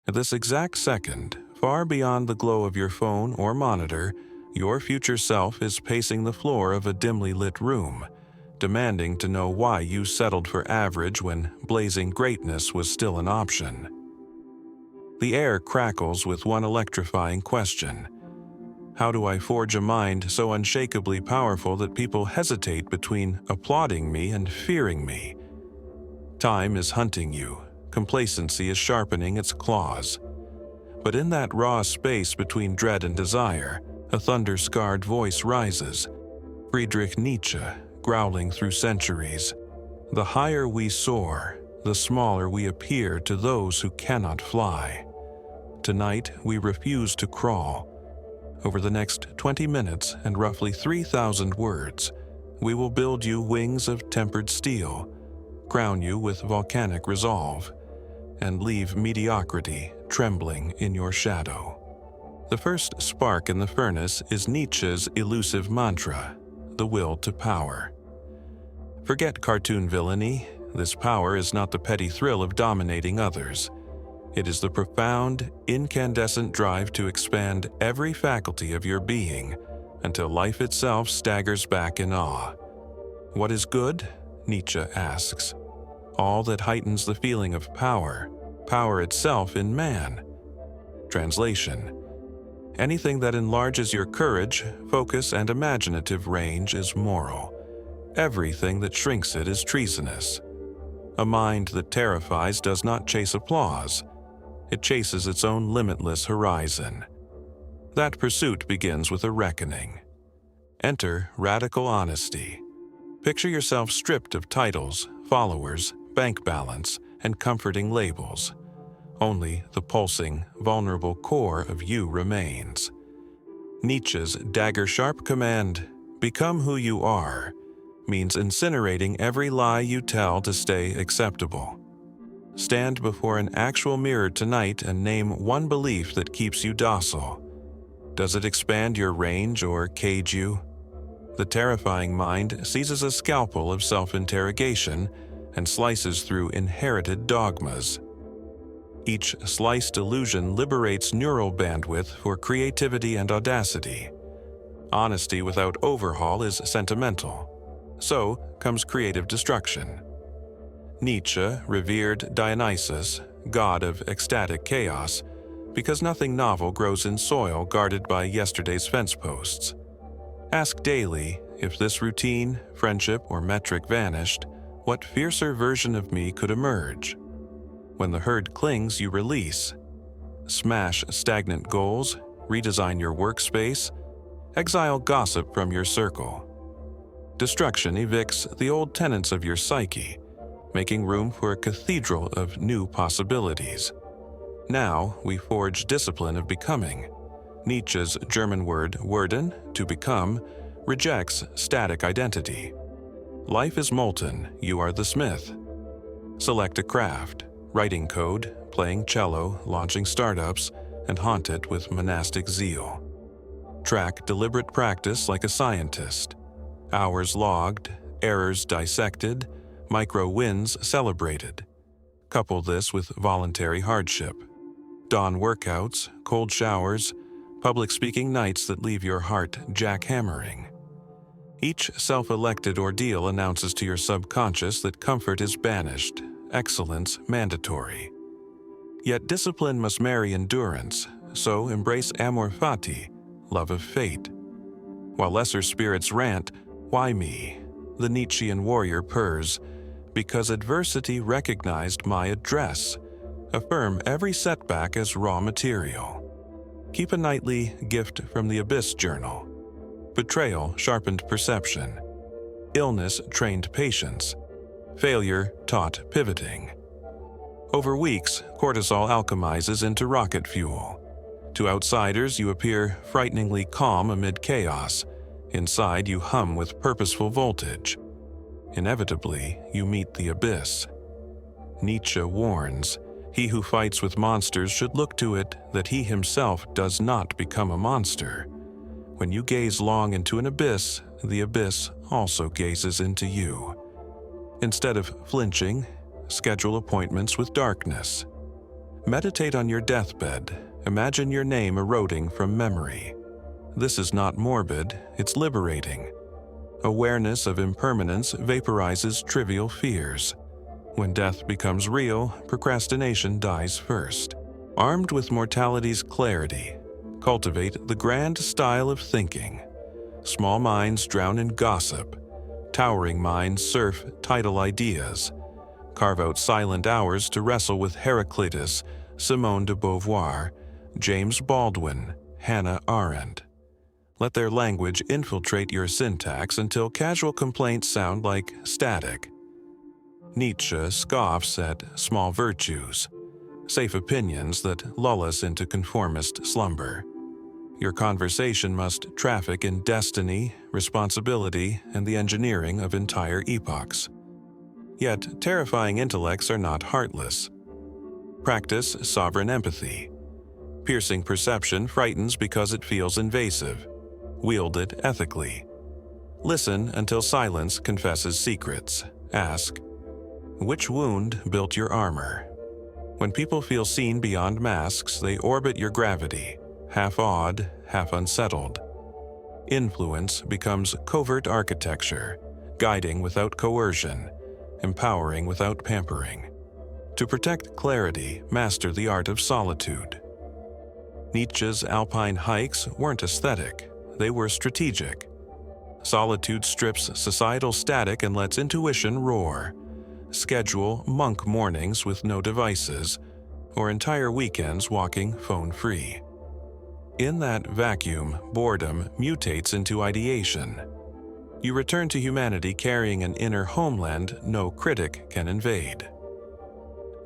At this exact second, far beyond the glow of your phone or monitor, your future self is pacing the floor of a dimly lit room, demanding to know why you settled for average when blazing greatness was still an option. The air crackles with one electrifying question. How do I forge a mind so unshakably powerful that people hesitate between applauding me and fearing me? Time is hunting you. Complacency is sharpening its claws. But in that raw space between dread and desire, a thunder-scarred voice rises. Friedrich Nietzsche, growling through centuries. The higher we soar, the smaller we appear to those who cannot fly. Tonight, we refuse to crawl. Over the next 20 minutes and roughly 3,000 words, we will build you wings of tempered steel, crown you with volcanic resolve, and leave mediocrity trembling in your shadow. The first spark in the furnace is Nietzsche's elusive mantra, the will to power. Forget cartoon villainy. This power is not the petty thrill of dominating others. It is the profound, incandescent drive to expand every faculty of your being until life itself staggers back in awe. What is good? Nietzsche asks. All that heightens the feeling of power, power itself in man. Translation: anything that enlarges your courage, focus, and imaginative range is moral. Everything that shrinks it is treasonous. A mind that terrifies does not chase applause. It chases its own limitless horizon. That pursuit begins with a reckoning. Enter radical honesty. Picture yourself stripped of titles, followers, bank balance, and comforting labels. Only the pulsing, vulnerable core of you remains. Nietzsche's dagger-sharp command, "Become who you are," means incinerating every lie you tell to stay acceptable. Stand before an actual mirror tonight and name one belief that keeps you docile. Does it expand your range or cage you? The terrifying mind seizes a scalpel of self-interrogation and slices through inherited dogmas. Each sliced illusion liberates neural bandwidth for creativity and audacity. Honesty without overhaul is sentimental. So comes creative destruction. Nietzsche revered Dionysus, god of ecstatic chaos, because nothing novel grows in soil guarded by yesterday's fence posts. Ask daily, if this routine, friendship, or metric vanished, what fiercer version of me could emerge? When the herd clings, you release. Smash stagnant goals, redesign your workspace, exile gossip from your circle. Destruction evicts the old tenants of your psyche, making room for a cathedral of new possibilities. Now we forge discipline of becoming. Nietzsche's German word werden, to become, rejects static identity. Life is molten, you are the smith. Select a craft, writing code, playing cello, launching startups, and haunt it with monastic zeal. Track deliberate practice like a scientist. Hours logged, errors dissected, micro wins celebrated. Couple this with voluntary hardship. Dawn workouts, cold showers, public speaking nights that leave your heart jackhammering. Each self-elected ordeal announces to your subconscious that comfort is banished, excellence mandatory. Yet discipline must marry endurance, so embrace amor fati, love of fate. While lesser spirits rant, "Why me?" the Nietzschean warrior purrs, "Because adversity recognized my address." Affirm every setback as raw material. Keep a nightly gift from the abyss journal. Betrayal sharpened perception. Illness trained patience. Failure taught pivoting. Over weeks, cortisol alchemizes into rocket fuel. To outsiders, you appear frighteningly calm amid chaos. Inside, you hum with purposeful voltage. Inevitably, you meet the abyss. Nietzsche warns, he who fights with monsters should look to it that he himself does not become a monster. When you gaze long into an abyss, the abyss also gazes into you. Instead of flinching, schedule appointments with darkness. Meditate on your deathbed. Imagine your name eroding from memory. This is not morbid, it's liberating. Awareness of impermanence vaporizes trivial fears. When death becomes real, procrastination dies first. Armed with mortality's clarity, cultivate the grand style of thinking. Small minds drown in gossip. Towering minds surf tidal ideas. Carve out silent hours to wrestle with Heraclitus, Simone de Beauvoir, James Baldwin, Hannah Arendt. Let their language infiltrate your syntax until casual complaints sound like static. Nietzsche scoffs at small virtues, safe opinions that lull us into conformist slumber. Your conversation must traffic in destiny, responsibility, and the engineering of entire epochs. Yet, terrifying intellects are not heartless. Practice sovereign empathy. Piercing perception frightens because it feels invasive. Wield it ethically. Listen until silence confesses secrets. Ask, which wound built your armor? When people feel seen beyond masks, they orbit your gravity, half awed, half unsettled. Influence becomes covert architecture, guiding without coercion, empowering without pampering. To protect clarity, master the art of solitude. Nietzsche's alpine hikes weren't aesthetic, they were strategic. Solitude strips societal static and lets intuition roar. Schedule monk mornings with no devices, or entire weekends walking phone-free. In that vacuum, boredom mutates into ideation. You return to humanity carrying an inner homeland no critic can invade.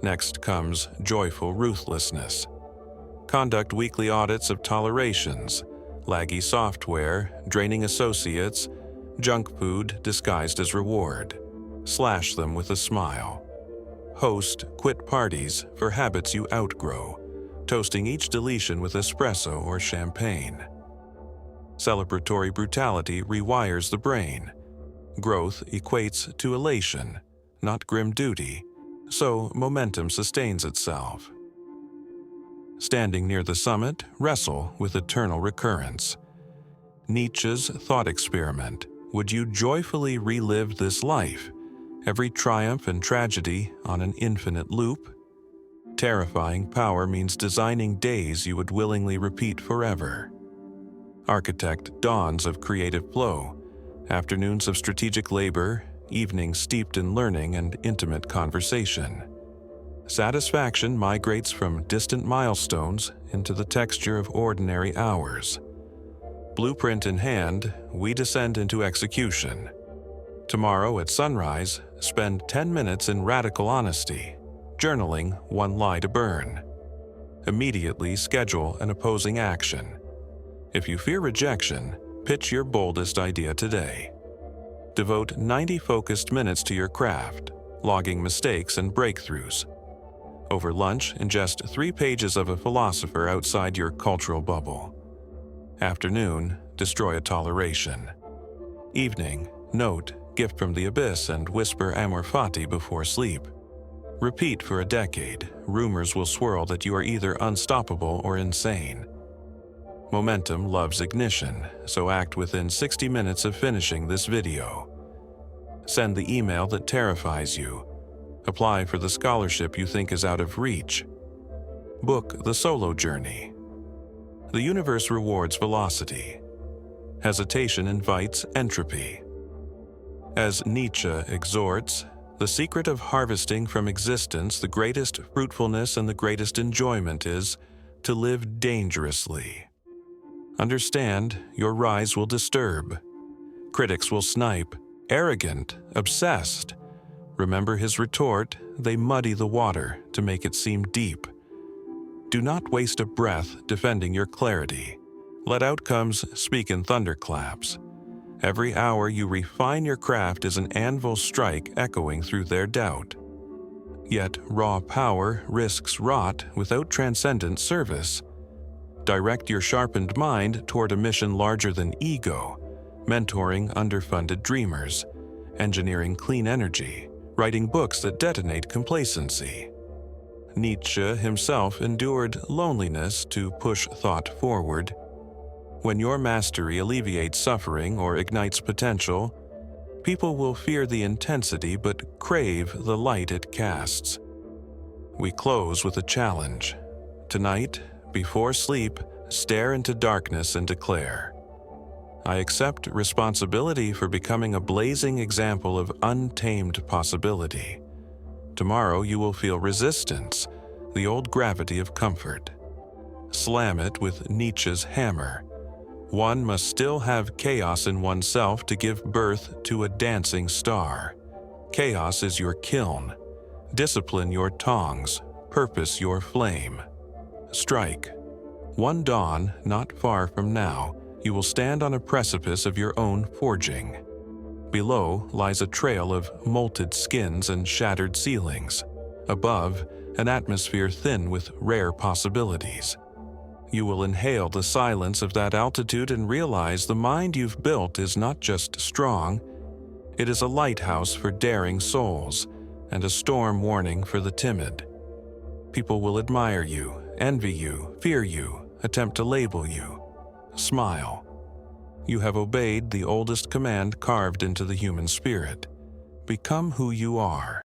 Next comes joyful ruthlessness. Conduct weekly audits of tolerations, laggy software, draining associates, junk food disguised as reward. Slash them with a smile. Host quit parties for habits you outgrow, toasting each deletion with espresso or champagne. Celebratory brutality rewires the brain. Growth equates to elation, not grim duty, so momentum sustains itself. Standing near the summit, wrestle with eternal recurrence. Nietzsche's thought experiment. Would you joyfully relive this life, every triumph and tragedy on an infinite loop? Terrifying power means designing days you would willingly repeat forever. Architect dawns of creative flow, afternoons of strategic labor, evenings steeped in learning and intimate conversation. Satisfaction migrates from distant milestones into the texture of ordinary hours. Blueprint in hand, we descend into execution. Tomorrow at sunrise, spend 10 minutes in radical honesty, journaling one lie to burn. Immediately schedule an opposing action. If you fear rejection, pitch your boldest idea today. Devote 90 focused minutes to your craft, logging mistakes and breakthroughs. Over lunch, ingest 3 pages of a philosopher outside your cultural bubble. Afternoon, destroy a toleration. Evening, note, gift from the abyss and whisper amor fati before sleep. Repeat for a decade. Rumors will swirl that you are either unstoppable or insane. Momentum loves ignition, so act within 60 minutes of finishing this video. Send the email that terrifies you. Apply for the scholarship you think is out of reach. Book the solo journey. The universe rewards velocity. Hesitation invites entropy. As Nietzsche exhorts, the secret of harvesting from existence the greatest fruitfulness and the greatest enjoyment is to live dangerously. Understand, your rise will disturb. Critics will snipe, arrogant, obsessed. Remember his retort, they muddy the water to make it seem deep. Do not waste a breath defending your clarity. Let outcomes speak in thunderclaps. Every hour you refine your craft is an anvil strike echoing through their doubt. Yet raw power risks rot without transcendent service. Direct your sharpened mind toward a mission larger than ego, mentoring underfunded dreamers, engineering clean energy, writing books that detonate complacency. Nietzsche himself endured loneliness to push thought forward. When your mastery alleviates suffering or ignites potential, people will fear the intensity but crave the light it casts. We close with a challenge. Tonight, before sleep, stare into darkness and declare, I accept responsibility for becoming a blazing example of untamed possibility. Tomorrow you will feel resistance, the old gravity of comfort. Slam it with Nietzsche's hammer. One must still have chaos in oneself to give birth to a dancing star. Chaos is your kiln. Discipline your tongs. Purpose your flame. Strike. One dawn, not far from now, you will stand on a precipice of your own forging. Below lies a trail of molted skins and shattered ceilings. Above, an atmosphere thin with rare possibilities. You will inhale the silence of that altitude and realize the mind you've built is not just strong, it is a lighthouse for daring souls and a storm warning for the timid. People will admire you, envy you, fear you, attempt to label you. Smile. You have obeyed the oldest command carved into the human spirit. Become who you are.